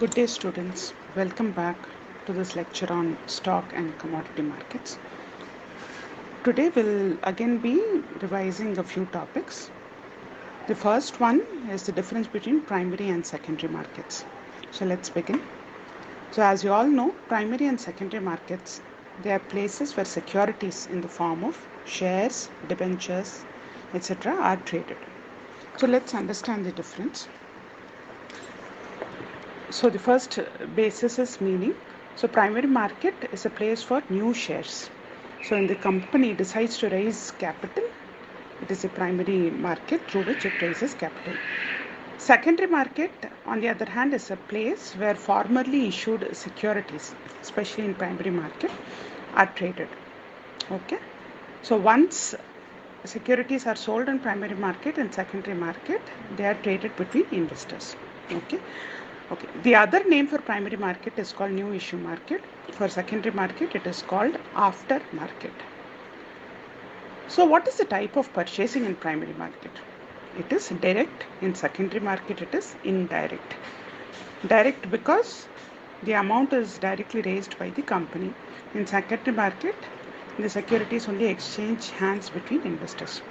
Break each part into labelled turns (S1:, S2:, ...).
S1: Good day, students. Welcome back to this lecture on stock and commodity markets. Today we'll again be revising a few topics. The first one is the difference between primary and secondary markets. So let's begin. So as you all know, primary and secondary markets, they are places where securities in the form of shares, debentures, etc. are traded. So let's understand the difference. So the first basis is meaning. So primary market is a place for new shares. So when the company decides to raise capital, it is a primary market through which it raises capital. Secondary market, on the other hand, is a place where formerly issued securities, especially in primary market, are traded. Okay. So once securities are sold in primary market and secondary market, they are traded between investors. Okay. The other name for primary market is called new issue market. For secondary market, it is called after market. So what is the type of purchasing in primary market? It is direct. In secondary market, it is indirect. Direct because the amount is directly raised by the company. In secondary market, the securities only exchange hands between investors.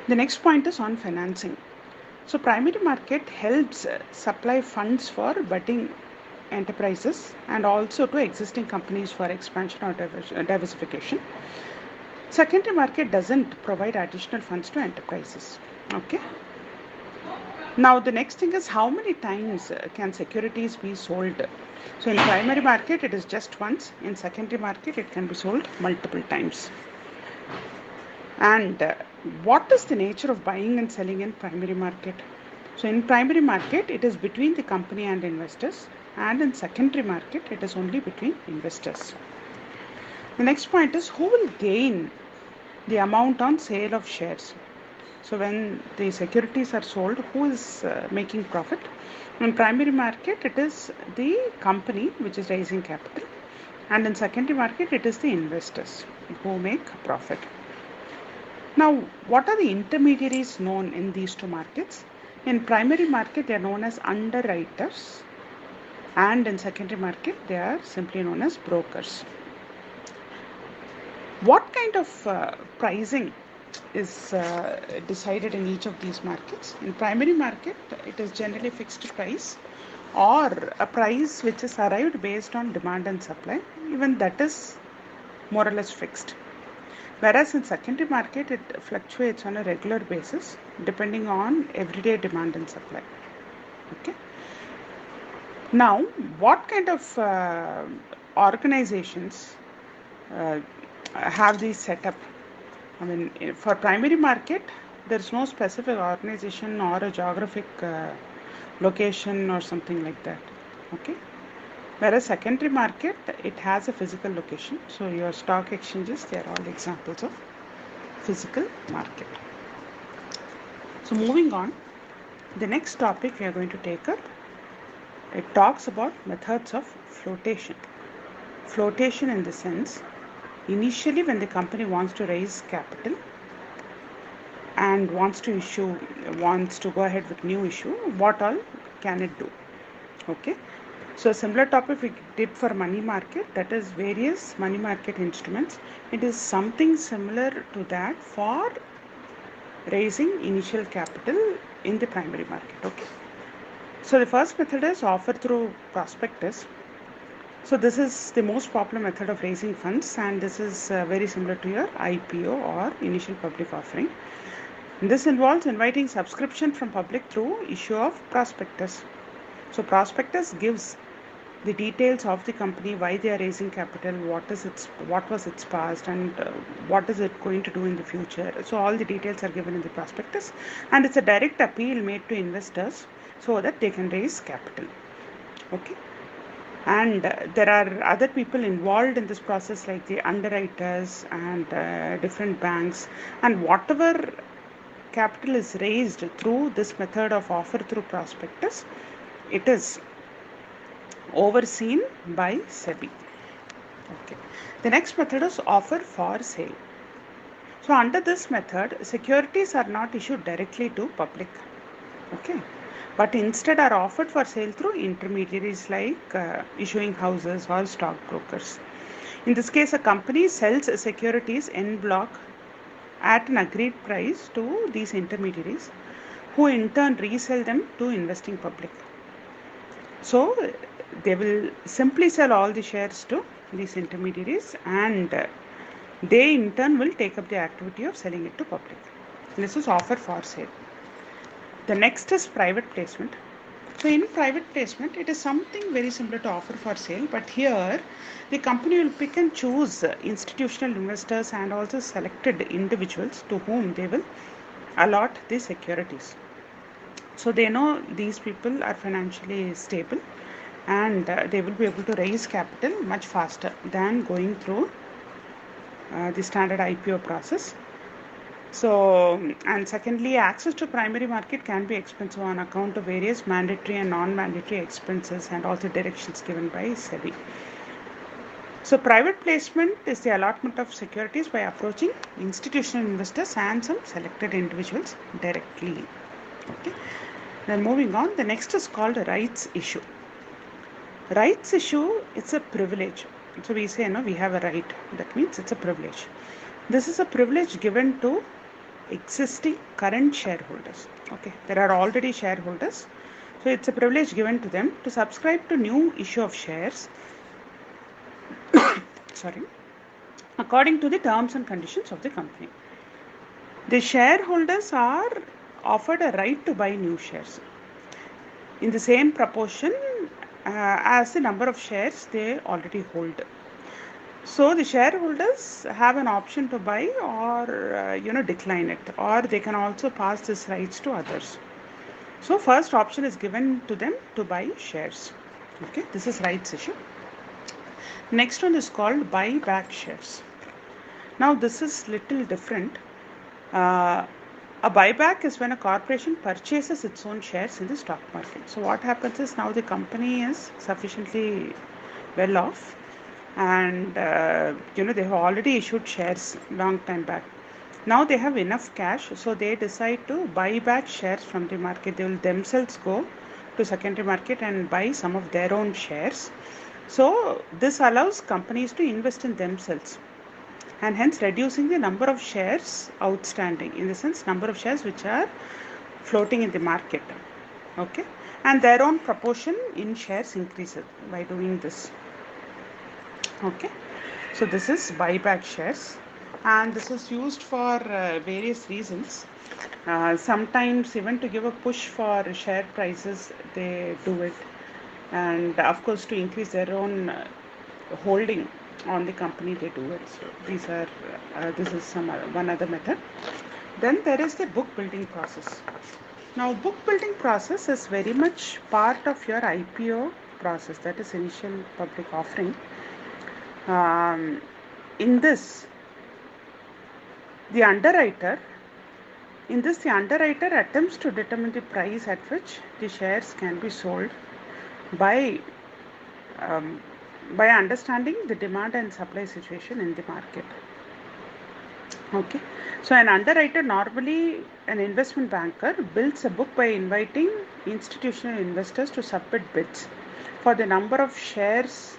S1: The next point is on financing. So primary market helps supply funds for budding enterprises and also to existing companies for expansion or diversification. Secondary market doesn't provide additional funds to enterprises. Okay. Now the next thing is how many times can securities be sold? So in primary market it is just once. In secondary market it can be sold multiple times. And what is the nature of buying and selling in primary market? So in primary market, it is between the company and investors, and in secondary market, it is only between investors. The next point is who will gain the amount on sale of shares? So when the securities are sold, who is making profit? In primary market, it is the company which is raising capital, and in secondary market, it is the investors who make profit. Now, what are the intermediaries known in these two markets? In primary market, they are known as underwriters, and in secondary market, they are simply known as brokers. What kind of pricing is decided in each of these markets? In primary market, it is generally fixed price or a price which is arrived based on demand and supply. Even that is more or less fixed. Whereas in secondary market, it fluctuates on a regular basis depending on everyday demand and supply. Okay. Now, what kind of organizations have these set up? I mean, for primary market, there is no specific organization or a geographic location or something like that. Okay. Whereas secondary market, it has a physical location. So your stock exchanges, they are all examples of physical market. So moving on, the next topic we are going to take up, it talks about methods of flotation. Flotation in the sense, initially when the company wants to raise capital and wants to go ahead with new issue, what all can it do? Okay. So a similar topic we did for money market, that is various money market instruments. It is something similar to that for raising initial capital in the primary market. Okay. So the first method is offer through prospectus. So this is the most popular method of raising funds, and this is very similar to your IPO or initial public offering. This involves inviting subscription from public through issue of prospectus. So prospectus gives the details of the company, why they are raising capital, what was its past, and what is it going to do in the future. So all the details are given in the prospectus, and it's a direct appeal made to investors so that they can raise capital. Okay. And there are other people involved in this process like the underwriters and different banks, and whatever capital is raised through this method of offer through prospectus, it is overseen by SEBI. Okay. The next method is offer for sale. So under this method, securities are not issued directly to public. Okay, but instead are offered for sale through intermediaries like issuing houses or stockbrokers. In this case, a company sells securities en bloc at an agreed price to these intermediaries, who in turn resell them to investing public. So they will simply sell all the shares to these intermediaries, and they in turn will take up the activity of selling it to public. This is offer for sale. The next is private placement. So in private placement, it is something very similar to offer for sale, but here the company will pick and choose institutional investors and also selected individuals to whom they will allot the securities. So they know these people are financially stable, and they will be able to raise capital much faster than going through the standard IPO process. So, and secondly, access to primary market can be expensive on account of various mandatory and non-mandatory expenses and also directions given by SEBI. So, private placement is the allotment of securities by approaching institutional investors and some selected individuals directly. Okay. Then moving on, the next is called a rights issue. Rights issue, it's a privilege. So we say, we have a right. That means it's a privilege. This is a privilege given to existing current shareholders. Okay, there are already shareholders. So it's a privilege given to them to subscribe to new issue of shares. Sorry, according to the terms and conditions of the company. The shareholders are offered a right to buy new shares in the same proportion as the number of shares they already hold. So the shareholders have an option to buy or decline it, or they can also pass this rights to others. So first option is given to them to buy shares. Okay, this is rights issue. Next one is called buyback shares. Now this is little different. A buyback is when a corporation purchases its own shares in the stock market. So what happens is, now the company is sufficiently well off, and they have already issued shares long time back. Now they have enough cash, so they decide to buy back shares from the market. They will themselves go to secondary market and buy some of their own shares. So this allows companies to invest in themselves, and hence reducing the number of shares outstanding, in the sense number of shares which are floating in the market. Okay, and their own proportion in shares increases by doing this. Okay, so this is buyback shares, and this is used for various reasons. Sometimes even to give a push for share prices, they do it, and of course to increase their own holding on the company, they do it. So this is one other method. Then there is the book building process. Now book building process is very much part of your IPO process, that is initial public offering. In this, the underwriter attempts to determine the price at which the shares can be sold by understanding the demand and supply situation in the market. Okay, so an underwriter, normally an investment banker, builds a book by inviting institutional investors to submit bids for the number of shares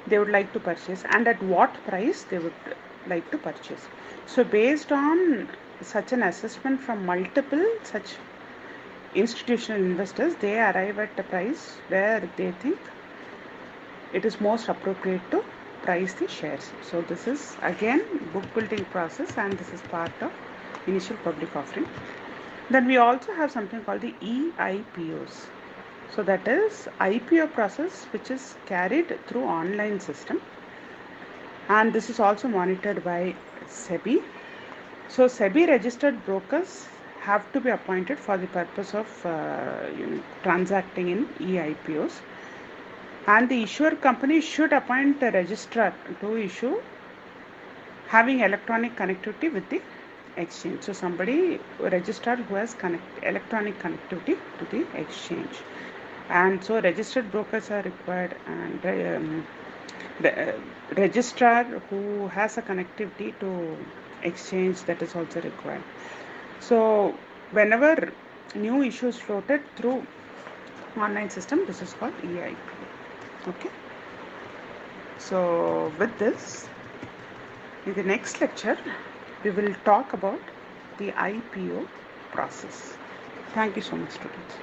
S1: they would like to purchase and at what price they would like to purchase. So based on such an assessment from multiple such institutional investors, they arrive at a price where they think it is most appropriate to price the shares. So this is again book building process, and this is part of initial public offering. Then we also have something called the EIPOs. So that is IPO process which is carried through online system, and this is also monitored by SEBI. So SEBI registered brokers have to be appointed for the purpose of transacting in EIPOs, and the issuer company should appoint a registrar to issue having electronic connectivity with the exchange. So somebody registered who has electronic connectivity to the exchange. And so registered brokers are required, and registrar who has a connectivity to exchange, that is also required. So whenever new issues floated through online system, this is called EIP. Okay, so with this, in the next lecture we will talk about the IPO process. Thank you so much, students.